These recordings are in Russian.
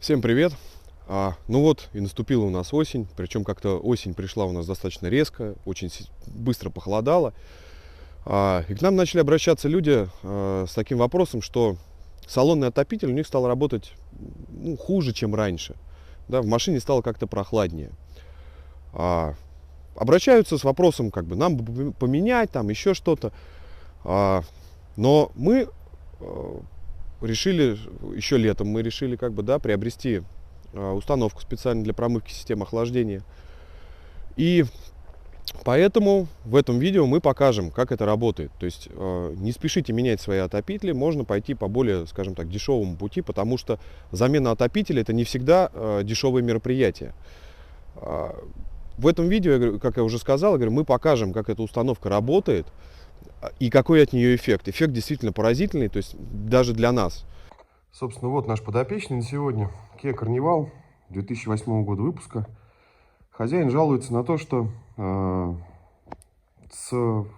Всем привет! Ну вот и наступила у нас осень, причем как-то осень пришла у нас достаточно резко, очень быстро похолодало. И к нам начали обращаться люди с таким вопросом, что салонный отопитель у них стал работать хуже, чем раньше. Да, в машине стало как-то прохладнее. Обращаются с вопросом, как бы нам бы поменять, там еще что-то. Но мы решили, еще летом мы решили приобрести установку специально для промывки системы охлаждения. И поэтому в этом видео мы покажем, как это работает. То есть не спешите менять свои отопители, можно пойти по более, скажем так, дешевому пути, потому что замена отопителя это не всегда дешевое мероприятие. В этом видео, как я уже сказал, мы покажем, как эта установка работает и какой от нее эффект. Эффект действительно поразительный, то есть даже для нас. Собственно, вот наш подопечный на сегодня. Kia Carnival 2008 года выпуска. Хозяин жалуется на то, что с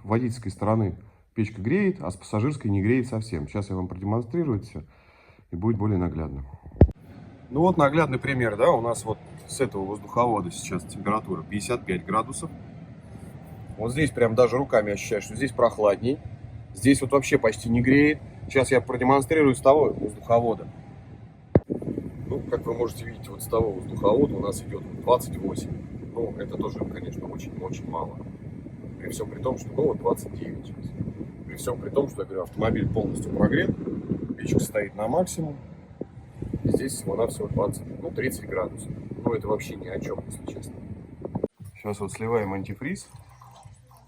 водительской стороны печка греет, а с пассажирской не греет совсем. Сейчас я вам продемонстрирую это все, и будет более наглядно. Ну вот наглядный пример, да, у нас вот с этого воздуховода сейчас температура 55 градусов. Вот здесь прям даже руками ощущаешь, что здесь прохладней. Здесь вот вообще почти не греет. Сейчас я продемонстрирую с того воздуховода. Ну, как вы можете видеть, вот с того воздуховода у нас идет 28. Ну, это тоже, конечно, очень-очень мало. При всем при том, что, ну, вот 29 сейчас. При всем при том, что, я говорю, автомобиль полностью прогрет. Печка стоит на максимум. И здесь всего-навсего 30 градусов. Ну, это вообще ни о чем, если честно. Сейчас вот сливаем антифриз.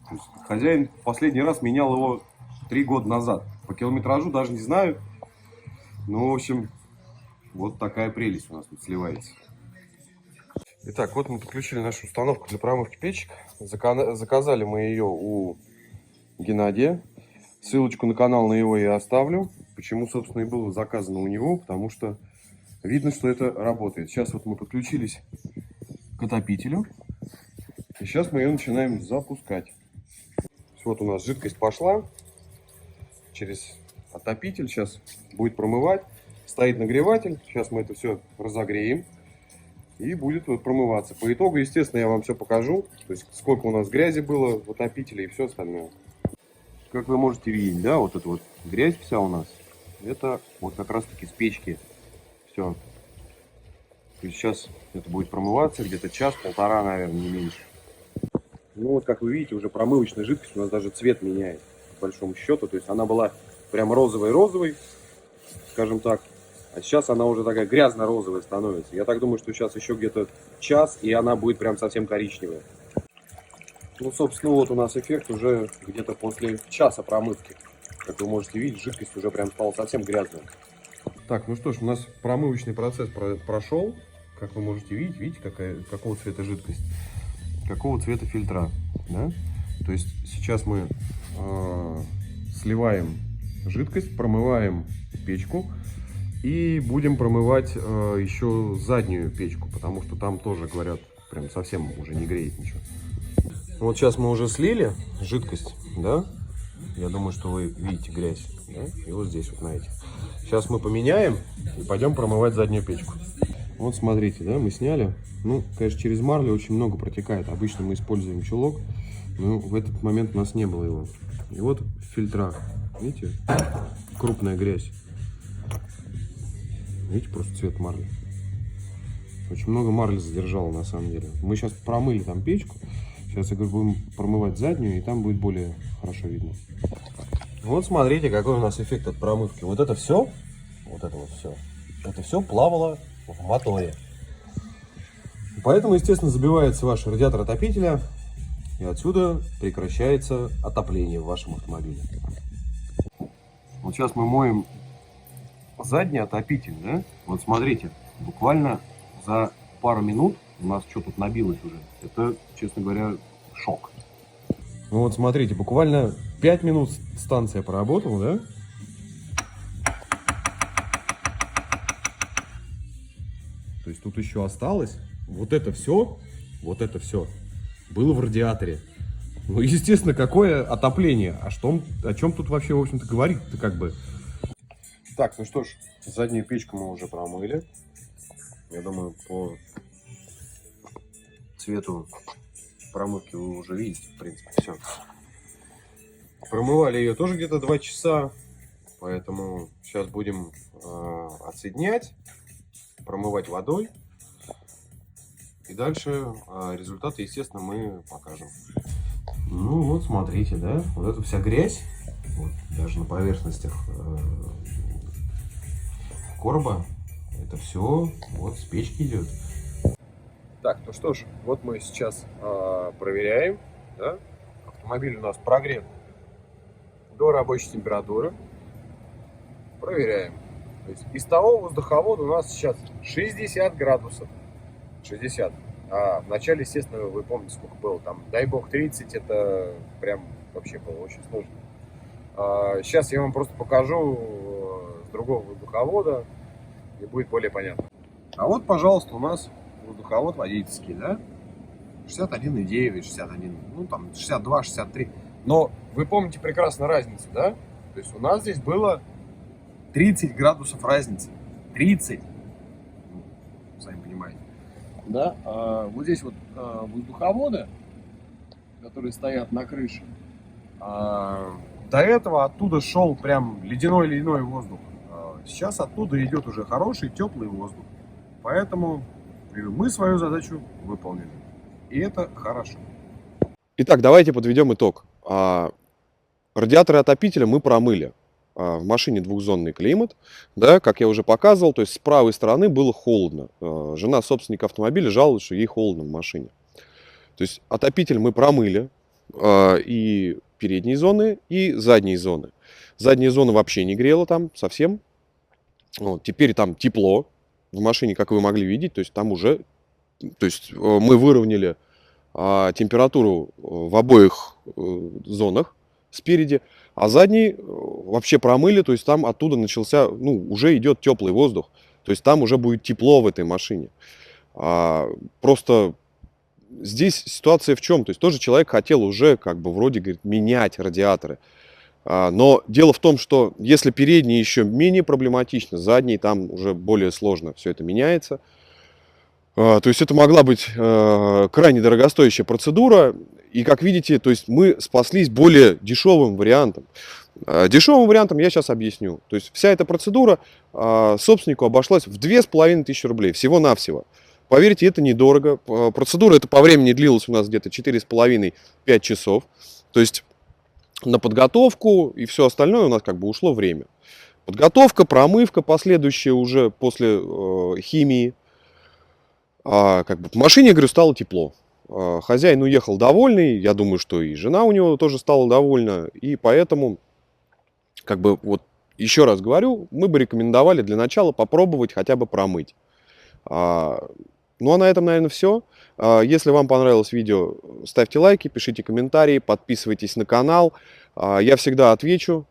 То есть хозяин в последний раз менял его 3 года назад. По километражу даже не знаю. Ну, в общем, вот такая прелесть у нас тут сливается. Итак, вот мы подключили нашу установку для промывки печек. Заказали мы ее у Геннадия. Ссылочку на канал на его я оставлю. Почему, собственно, и было заказано у него? Потому что видно, что это работает. Сейчас вот мы подключились к отопителю. И сейчас мы ее начинаем запускать. Вот у нас жидкость пошла через отопитель. Сейчас будет промывать. Стоит нагреватель. Сейчас мы это все разогреем. И будет вот промываться. По итогу, естественно, я вам все покажу. То есть, сколько у нас грязи было в отопителе и все остальное. Как вы можете видеть, да, вот эта вот грязь вся у нас. Это вот как раз таки с печки. Все. То есть, сейчас это будет промываться где-то час-полтора, наверное, не меньше. Ну вот, как вы видите, уже промывочная жидкость у нас даже цвет меняет, по большому счету. То есть она была прям розовой-розовой, скажем так. А сейчас она уже такая грязно-розовая становится. Я так думаю, что сейчас еще где-то час, и она будет прям совсем коричневая. Ну, собственно, вот у нас эффект уже где-то после часа промывки. Как вы можете видеть, жидкость уже прям стала совсем грязной. Так, ну что ж, у нас промывочный процесс прошел. Как вы можете видеть, видите, какого цвета жидкость? Какого цвета фильтра, да? То есть сейчас мы сливаем жидкость, промываем печку и будем промывать еще заднюю печку, потому что там тоже, говорят, прям совсем уже не греет ничего. Вот сейчас мы уже слили жидкость, да? Я думаю, что вы видите грязь, да? И вот здесь вот на этих. Сейчас мы поменяем и пойдем промывать заднюю печку. Вот смотрите, да, мы сняли. Ну, конечно, через марлю очень много протекает. Обычно мы используем чулок, но в этот момент у нас не было его. И вот в фильтрах, видите, крупная грязь. Видите, просто цвет марли. Очень много марли задержало на самом деле. Мы сейчас промыли там печку. Сейчас, я говорю, будем промывать заднюю, и там будет более хорошо видно. Вот смотрите, какой у нас эффект от промывки. Вот это все, вот это вот все, это все плавало в моторе. Поэтому, естественно, забивается ваш радиатор отопителя, и отсюда прекращается отопление в вашем автомобиле. Вот сейчас мы моем задний отопитель, да? Вот смотрите, буквально за пару минут у нас что тут набилось уже. Это, честно говоря, шок. Ну вот смотрите, буквально 5 минут станция поработала, да? То есть тут еще осталось вот это все было в радиаторе. Ну, естественно, какое отопление? О чем тут вообще, в общем-то, говорить-то как бы? Так, ну что ж, заднюю печку мы уже промыли. Я думаю, по цвету промывки вы уже видите, в принципе, все. Промывали ее тоже где-то 2 часа, поэтому сейчас будем отсоединять, промывать водой. И дальше результаты, естественно, мы покажем. Ну вот, смотрите, да, вот эта вся грязь, вот, даже на поверхностях короба, это все вот с печки идет. Так, ну что ж, вот мы сейчас проверяем, да? Автомобиль у нас прогрет до рабочей температуры. Проверяем. То есть из того воздуховода у нас сейчас 60 градусов. 60. А в начале, естественно, вы помните, сколько было там, дай бог 30, это прям вообще было очень сложно. Сейчас я вам просто покажу с другого воздуховода, и будет более понятно. А вот, пожалуйста, у нас воздуховод водительский, да? 61,9, 61, ну там 62, 63. Но вы помните прекрасно разницу, да? То есть у нас здесь было 30 градусов разницы. 30. Ну, сами понимаете. Да, вот здесь вот воздуховоды, которые стоят на крыше, до этого оттуда шел прям ледяной воздух. Сейчас оттуда идет уже хороший теплый воздух. Поэтому мы свою задачу выполнили. И это хорошо. Итак, давайте подведем итог. Радиаторы отопителя мы промыли. В машине двухзонный климат, да, как я уже показывал, то есть с правой стороны было холодно. Жена собственника автомобиля жаловалась, что ей холодно в машине. То есть отопитель мы промыли, и передние зоны, и задние зоны. Задние зоны вообще не грело там совсем. Вот, теперь там тепло в машине, как вы могли видеть, то есть там уже, то есть мы выровняли температуру в обоих зонах спереди, а задний вообще промыли, то есть там оттуда начался, ну, уже идет теплый воздух, то есть там уже будет тепло в этой машине. Просто здесь ситуация в чем? То есть тоже человек хотел уже, как бы, вроде, говорит, менять радиаторы. Но дело в том, что если передний еще менее проблематично, задний там уже более сложно все это меняется. То есть это могла быть крайне дорогостоящая процедура. И как видите, то есть мы спаслись более дешевым вариантом. Дешевым вариантом я сейчас объясню. То есть вся эта процедура собственнику обошлась в 2500 рублей всего-навсего. Поверьте, это недорого. Процедура эта по времени длилась у нас где-то 4,5-5 часов. То есть на подготовку и все остальное у нас как бы ушло время. Подготовка, промывка, последующая уже после химии. Как бы в машине, говорю, стало тепло. Хозяин уехал довольный, я думаю, что и жена у него тоже стала довольна, и поэтому, как бы, вот еще раз говорю, мы бы рекомендовали для начала попробовать хотя бы промыть. Ну а на этом, наверное, все. Если вам понравилось видео, ставьте лайки, пишите комментарии, подписывайтесь на канал. Я всегда отвечу,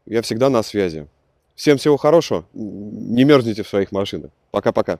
я всегда на связи. Всем всего хорошего, не мерзните в своих машинах. Пока-пока.